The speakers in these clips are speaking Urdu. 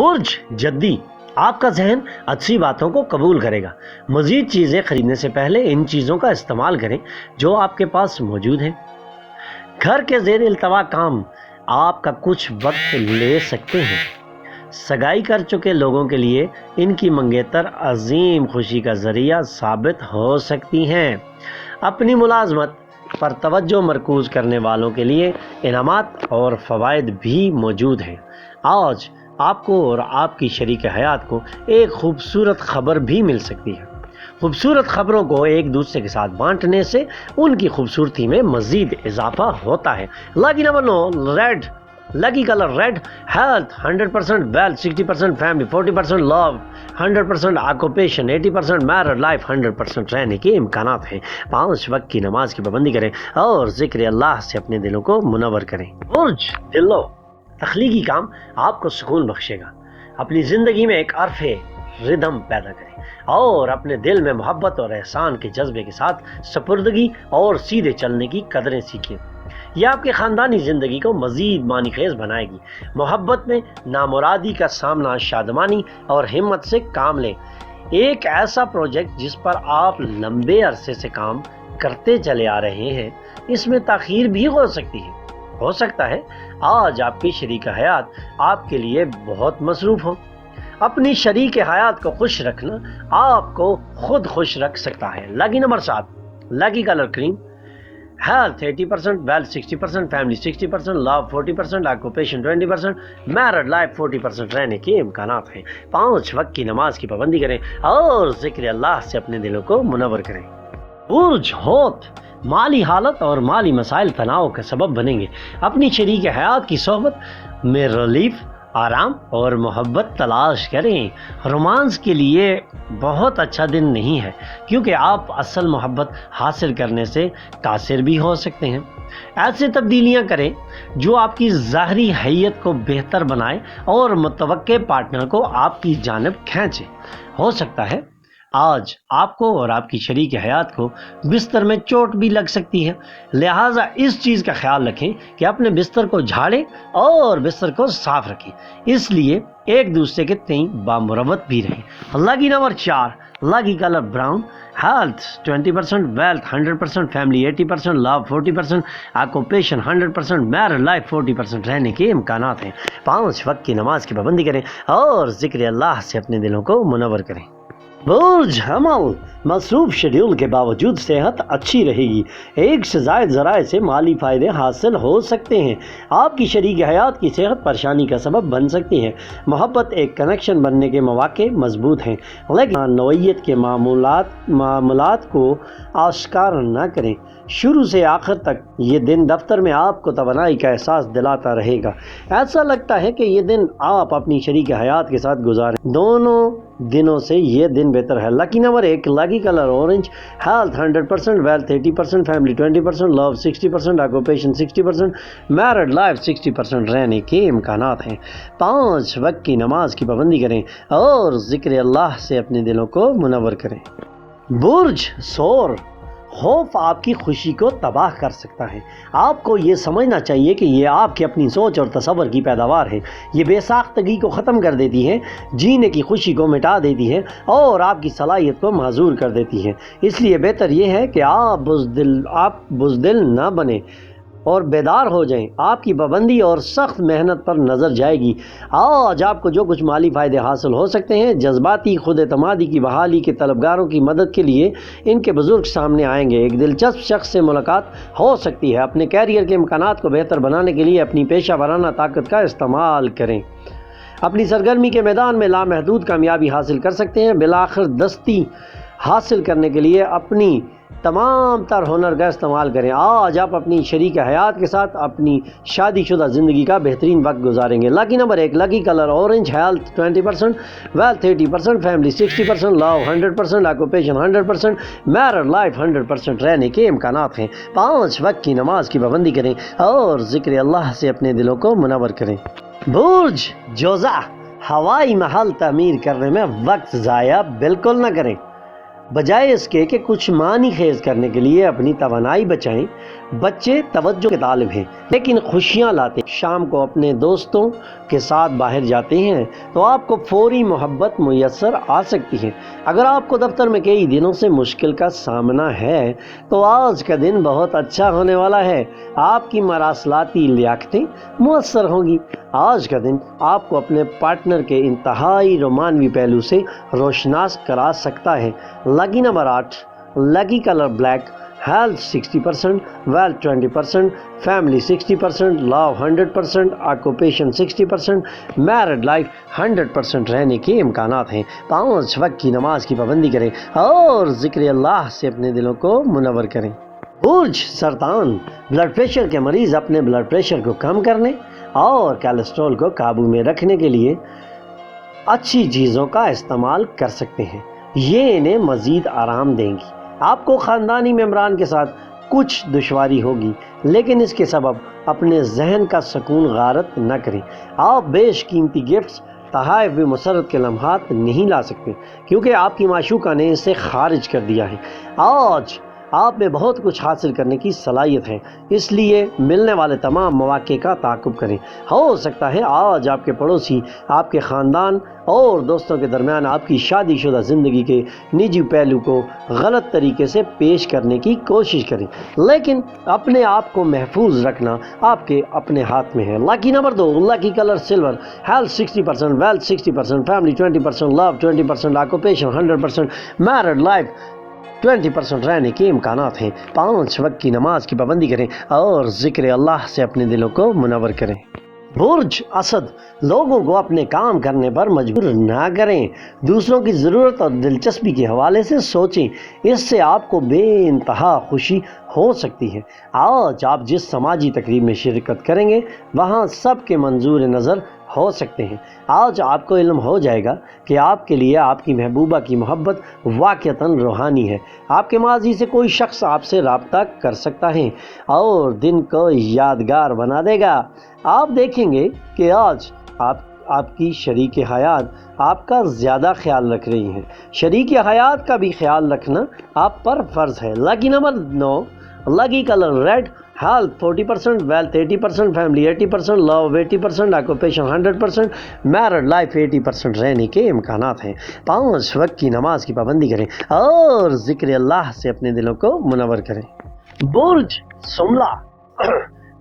برج جدی، آپ کا ذہن اچھی باتوں کو قبول کرے گا۔ مزید چیزیں خریدنے سے پہلے ان چیزوں کا استعمال کریں جو آپ کے پاس موجود ہیں۔ گھر کے زیر التوا کام آپ کا کچھ وقت لے سکتے ہیں۔ سگائی کر چکے لوگوں کے لیے ان کی منگیتر عظیم خوشی کا ذریعہ ثابت ہو سکتی ہیں۔ اپنی ملازمت پر توجہ مرکوز کرنے والوں کے لیے انعامات اور فوائد بھی موجود ہیں۔ آج آپ کو اور آپ کی شریک حیات کو ایک خوبصورت خبر بھی مل سکتی ہے۔ خوبصورت خبروں کو ایک دوسرے کے ساتھ بانٹنے سے ان کی خوبصورتی میں مزید اضافہ ہوتا ہے۔ Lucky number 9 red, lucky colour red, health 100% wealth 60% family 40% love 100% occupation 80% married life 100% رہنے کے امکانات ہیں۔ 5 وقت کی نماز کی پابندی کریں اور ذکر اللہ سے اپنے دلوں کو منور کریں۔ برج دلو، تخلیقی کام آپ کو سکون بخشے گا۔ اپنی زندگی میں ایک عرف ردم پیدا کریں اور اپنے دل میں محبت اور احسان کے جذبے کے ساتھ سپردگی اور سیدھے چلنے کی قدریں سیکھیں۔ یہ آپ کے خاندانی زندگی کو مزید معنی خیز بنائے گی۔ محبت میں نامرادی کا سامنا شادمانی اور ہمت سے کام لیں۔ ایک ایسا پروجیکٹ جس پر آپ لمبے عرصے سے کام کرتے چلے آ رہے ہیں، اس میں تاخیر بھی ہو سکتی ہے۔ ہو سکتا ہے آج آپ کی شریک حیات آپ کے لیے بہت مصروف ہو۔ اپنی شریک حیات کو خوش رکھنا آپ کو خود خوش رکھ سکتا ہے۔ لکی نمبر 7 لکی کلر کریم، ہیلتھ 80% ویلتھ 60% فیملی 60% لو 40% آکوپیشن 20% میرڈ لائف 40% رہنے کے امکانات ہیں۔ 5 وقت کی نماز کی پابندی کریں اور ذکر اللہ سے اپنے دلوں کو منور کریں۔ برج حوت، مالی حالت اور مالی مسائل تناؤ کا سبب بنیں گے۔ اپنی شریک حیات کی صحبت میں ریلیف، آرام اور محبت تلاش کریں۔ رومانس کے لیے بہت اچھا دن نہیں ہے کیونکہ آپ اصل محبت حاصل کرنے سے قاصر بھی ہو سکتے ہیں۔ ایسے تبدیلیاں کریں جو آپ کی ظاہری حیت کو بہتر بنائے اور متوقع پارٹنر کو آپ کی جانب کھینچے۔ ہو سکتا ہے آج آپ کو اور آپ کی شریک حیات کو بستر میں چوٹ بھی لگ سکتی ہے، لہٰذا اس چیز کا خیال رکھیں کہ اپنے بستر کو جھاڑیں اور بستر کو صاف رکھیں۔ اس لیے ایک دوسرے کے تئیں بامروت بھی رہیں۔ Lucky number 4 lucky colour brown, health 20% wealth 100% family 80% love 40% occupation 100% married life 40% رہنے کے امکانات ہیں۔ 5 وقت کی نماز کی پابندی کریں اور ذکر اللہ سے اپنے دلوں کو منور کریں۔ برج حمل، مصروف شیڈول کے باوجود صحت اچھی رہے گی۔ ایک سے زائد ذرائع سے مالی فائدے حاصل ہو سکتے ہیں۔ آپ کی شریک حیات کی صحت پریشانی کا سبب بن سکتی ہے۔ محبت ایک کنیکشن بننے کے مواقع مضبوط ہیں، لیکن نوعیت کے معاملات کو آشکار نہ کریں۔ شروع سے آخر تک یہ دن دفتر میں آپ کو توانائی کا احساس دلاتا رہے گا۔ ایسا لگتا ہے کہ یہ دن آپ اپنی شریک حیات کے ساتھ گزاریں۔ دونوں دنوں سے یہ دن بہتر ہے۔ Lucky number 1 lucky colour orange, health 100% wealth 80% family 20% love 60% occupation 60% married life 60% رہنے کے امکانات ہیں۔ 5 وقت کی نماز کی پابندی کریں اور ذکر اللہ سے اپنے دلوں کو منور کریں۔ برج ثور، خوف آپ کی خوشی کو تباہ کر سکتا ہے۔ آپ کو یہ سمجھنا چاہیے کہ یہ آپ کی اپنی سوچ اور تصور کی پیداوار ہے۔ یہ بے ساختگی کو ختم کر دیتی ہے، جینے کی خوشی کو مٹا دیتی ہے اور آپ کی صلاحیت کو معذور کر دیتی ہے۔ اس لیے بہتر یہ ہے کہ آپ بزدل نہ بنیں اور بیدار ہو جائیں۔ آپ کی پابندی اور سخت محنت پر نظر جائے گی۔ آج آپ کو جو کچھ مالی فائدے حاصل ہو سکتے ہیں، جذباتی خود اعتمادی کی بحالی کے طلبگاروں کی مدد کے لیے ان کے بزرگ سامنے آئیں گے۔ ایک دلچسپ شخص سے ملاقات ہو سکتی ہے۔ اپنے کیریئر کے امکانات کو بہتر بنانے کے لیے اپنی پیشہ ورانہ طاقت کا استعمال کریں۔ اپنی سرگرمی کے میدان میں لامحدود کامیابی حاصل کر سکتے ہیں۔ بالآخر دستی حاصل کرنے کے لیے اپنی تمام تر ہنر کا استعمال کریں۔ آج آپ اپنی شریک حیات کے ساتھ اپنی شادی شدہ زندگی کا بہترین وقت گزاریں گے۔ Lucky number 1 lucky colour orange, health 20% wealth 80% family 60% love 100% occupation 100% married life 100% رہنے کے امکانات ہیں۔ 5 وقت کی نماز کی پابندی کریں اور ذکر اللہ سے اپنے دلوں کو منور کریں۔ برج جوزا، ہوائی محل تعمیر کرنے میں وقت ضائع بالکل نہ کریں۔ بجائے اس کے کہ کچھ معنی خیز کرنے کے لیے اپنی توانائی بچائیں، بچے توجہ کے طالب ہیں لیکن خوشیاں لاتے ہیں۔ شام کو اپنے دوستوں کے ساتھ باہر جاتے ہیں تو آپ کو فوری محبت میسر آ سکتی ہے۔ اگر آپ کو دفتر میں کئی دنوں سے مشکل کا سامنا ہے تو آج کا دن بہت اچھا ہونے والا ہے۔ آپ کی مراسلاتی لیاقتیں مؤثر ہوں گی۔ آج کا دن آپ کو اپنے پارٹنر کے انتہائی رومانوی پہلو سے روشناس کرا سکتا ہے۔ Lucky number 8، lucky colour black, health 60%، wealth 20%، family 60%، love 100%، occupation 60%، married life 100% رہنے کے امکانات ہیں۔ 5 وقت کی نماز کی پابندی کریں اور ذکر اللہ سے اپنے دلوں کو منور کریں۔ برج سرطان، بلڈ پریشر کے مریض اپنے بلڈ پریشر کو کم کرنے اور کولیسٹرول کو قابو میں رکھنے کے لیے اچھی چیزوں کا استعمال کر سکتے ہیں۔ یہ انہیں مزید آرام دیں گی۔ آپ کو خاندانی ممبران کے ساتھ کچھ دشواری ہوگی لیکن اس کے سبب اپنے ذہن کا سکون غارت نہ کریں۔ آپ بیش قیمتی گفٹس، تحائف بھی مسرت کے لمحات نہیں لا سکتے کیونکہ آپ کی معشوقہ نے اسے خارج کر دیا ہے۔ آج آپ میں بہت کچھ حاصل کرنے کی صلاحیت ہے، اس لیے ملنے والے تمام مواقع کا تعاقب کریں۔ ہو سکتا ہے آج آپ کے پڑوسی آپ کے خاندان اور دوستوں کے درمیان آپ کی شادی شدہ زندگی کے نجی پہلو کو غلط طریقے سے پیش کرنے کی کوشش کریں، لیکن اپنے آپ کو محفوظ رکھنا آپ کے اپنے ہاتھ میں ہے۔ Lucky number 2، lucky colour silver, health 60%، wealth 60%، family 20%، love 20%، occupation 100%، married life 20% رہنے کے امکانات ہیں۔ 5 وقت کی نماز کی پابندی کریں اور ذکر اللہ سے اپنے دلوں کو منور کریں۔ برج اسد، لوگوں کو اپنے کام کرنے پر مجبور نہ کریں، دوسروں کی ضرورت اور دلچسپی کے حوالے سے سوچیں، اس سے آپ کو بے انتہا خوشی ہو سکتی ہے۔ آج آپ جس سماجی تقریب میں شرکت کریں گے وہاں سب کے منظور نظر ہو سکتے ہیں۔ آج آپ کو علم ہو جائے گا کہ آپ کے لیے آپ کی محبوبہ کی محبت واقعتاً روحانی ہے۔ آپ کے ماضی سے کوئی شخص آپ سے رابطہ کر سکتا ہے اور دن کو یادگار بنا دے گا۔ آپ دیکھیں گے کہ آج آپ کی شریک حیات آپ کا زیادہ خیال رکھ رہی ہیں۔ شریک حیات کا بھی خیال رکھنا آپ پر فرض ہے۔ Lucky number 9، lucky colour red, health 40%، wealth 80%، family 80%، love 80%، occupation 100%، married life 80% رہنے کے امکانات ہیں۔ 5 وقت کی نماز کی پابندی کریں اور ذکر اللہ سے اپنے دلوں کو منور کریں۔ برج شملہ،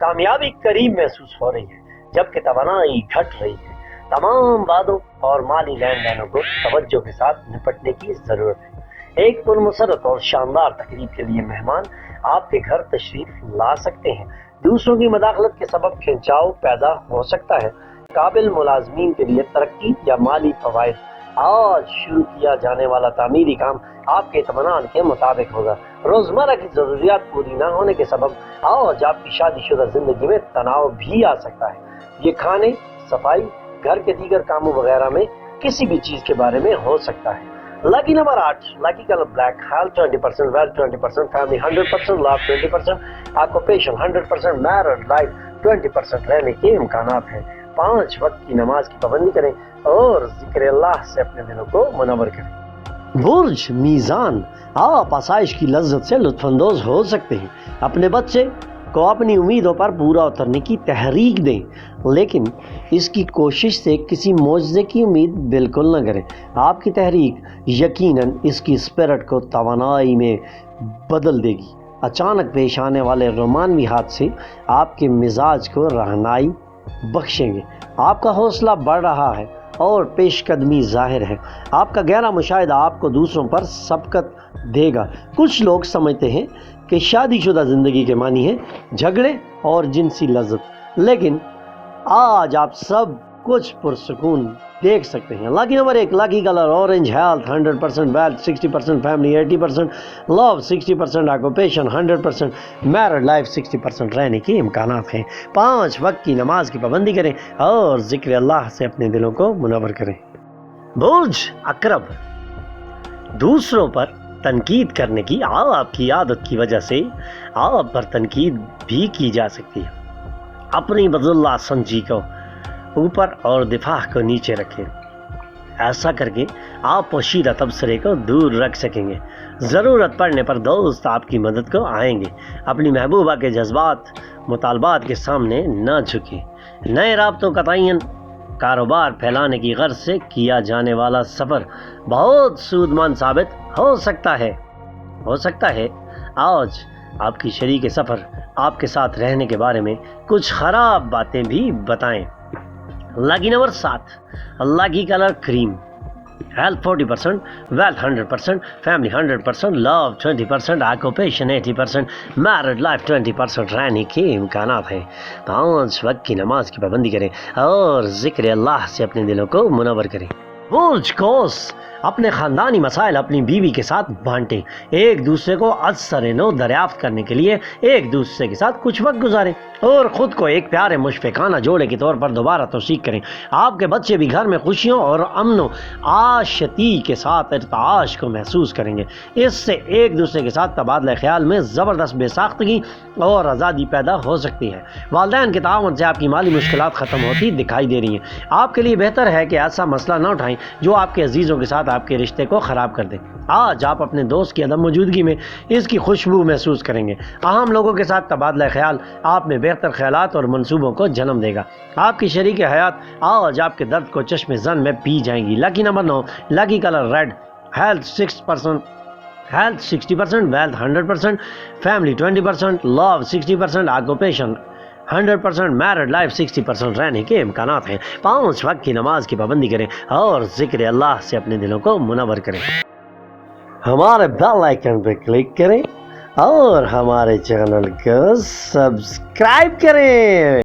کامیابی قریب محسوس ہو رہی ہے جبکہ توانائی گھٹ رہی ہے۔ تمام وعدوں اور مالی لین دینوں کو توجہ کے ساتھ نپٹنے کی ضرورت ہے۔ ایک پرمسرت اور شاندار تقریب کے لیے مہمان آپ کے گھر تشریف لا سکتے ہیں۔ دوسروں کی مداخلت کے سبب کھنچاؤ پیدا ہو سکتا ہے۔ قابل ملازمین کے لیے ترقی یا مالی فوائد۔ آج شروع کیا جانے والا تعمیری کام آپ کے اطمینان کے مطابق ہوگا۔ روزمرہ کی ضروریات پوری نہ ہونے کے سبب آج آپ کی شادی شدہ زندگی میں تناؤ بھی آ سکتا ہے۔ یہ کھانے، صفائی، گھر کے دیگر کاموں وغیرہ میں کسی بھی چیز کے بارے میں ہو سکتا ہے۔ Lucky number 8، lucky colour black, health 20%، wealth 20%، family 100%، love 20%، occupation 100%، married life 20% رہنے کے امکانات ہیں۔ 5 وقت کی نماز کی پابندی کریں اور ذکر اللہ سے اپنے دلوں کو منور کریں۔ برج میزان، آپ آسائش کی لذت سے لطف اندوز ہو سکتے ہیں۔ اپنے بچے کو اپنی امیدوں پر پورا اترنے کی تحریک دیں لیکن اس کی کوشش سے کسی معجزے کی امید بالکل نہ کریں۔ آپ کی تحریک یقیناً اس کی اسپرٹ کو توانائی میں بدل دے گی۔ اچانک پیش آنے والے رومانوی حادثے آپ کے مزاج کو رہنمائی بخشیں گے۔ آپ کا حوصلہ بڑھ رہا ہے اور پیش قدمی ظاہر ہے۔ آپ کا گہرا مشاہدہ آپ کو دوسروں پر سبقت دے گا۔ کچھ لوگ سمجھتے ہیں کہ شادی شدہ زندگی کے معنی ہے جھگڑے اور جنسی لذت، لیکن آج آپ سب کچھ پرسکون دیکھ سکتے ہیں۔ Lucky number 1، lucky colour orange, health 100%، wealth 60%، family 80%، love 60%، occupation 100%، married life 60% رہنے کے امکانات ہیں۔ 5 وقت کی نماز کی پابندی کریں اور ذکر اللہ سے اپنے دلوں کو منور کریں۔ برج عقرب، دوسروں پر تنقید کرنے کی آپ کی عادت کی وجہ سے آپ پر تنقید بھی کی جا سکتی ہے۔ اپنی بذلہ سنجی کو اوپر اور دفاع کو نیچے رکھیں۔ ایسا کر کے آپ پوشیدہ تبصرے کو دور رکھ سکیں گے۔ ضرورت پڑنے پر دوست آپ کی مدد کو آئیں گے۔ اپنی محبوبہ کے جذبات مطالبات کے سامنے نہ جھکیں۔ نئے رابطوں کا تعین، کاروبار پھیلانے کی غرض سے کیا جانے والا سفر بہت سود مند ثابت ہو سکتا ہے۔ آج آپ کی شریک سفر آپ کے ساتھ رہنے کے بارے میں کچھ خراب باتیں بھی بتائیں۔ لکی نمبر 7، لکی کلر کریم۔ Health 40%، wealth 100%، family 100%، love 20%، occupation 80%، married life 20% رہنے کے امکانات ہیں۔ 5 وقت کی نماز کی پابندی کریں اور ذکر اللہ سے اپنے دلوں کو منور کریں۔ برج قوس، اپنے خاندانی مسائل اپنی بیوی کے ساتھ بانٹیں۔ ایک دوسرے کو اثر نو دریافت کرنے کے لیے ایک دوسرے کے ساتھ کچھ وقت گزاریں اور خود کو ایک پیارے مشفقانہ جوڑے کے طور پر دوبارہ توثیق کریں۔ آپ کے بچے بھی گھر میں خوشیوں اور امن و عاشتی کے ساتھ ارتعاش کو محسوس کریں گے۔ اس سے ایک دوسرے کے ساتھ تبادلہ خیال میں زبردست بے ساختگی اور آزادی پیدا ہو سکتی ہے۔ والدین کے تعاون سے آپ کی مالی مشکلات ختم ہوتی دکھائی دے رہی ہیں۔ آپ کے لیے بہتر ہے کہ ایسا مسئلہ نہ اٹھائیں جو آپ کے عزیزوں کے ساتھ آپ کے رشتے کو خراب کر دے۔ آج آپ اپنے دوست کی عدم موجودگی میں اس کی خوشبو محسوس کریں گے۔ اہم لوگوں کے ساتھ تبادلہ خیال آپ میں بہتر خیالات اور منصوبوں کو جنم دے گا۔ آپ کی شریک حیات آج آپ کے درد کو چشم زن میں پی جائیں گی۔ Lucky number 9، lucky colour red. Health 60%، wealth 100%، family 20%، love 60%، occupation 100%، married life 60% رہنے کے امکانات ہیں۔ 5 وقت کی نماز کی پابندی کریں اور ذکر اللہ سے اپنے دلوں کو منور کریں۔ ہمارے بیل آئیکن پہ کلک کریں اور ہمارے چینل کو سبسکرائب کریں۔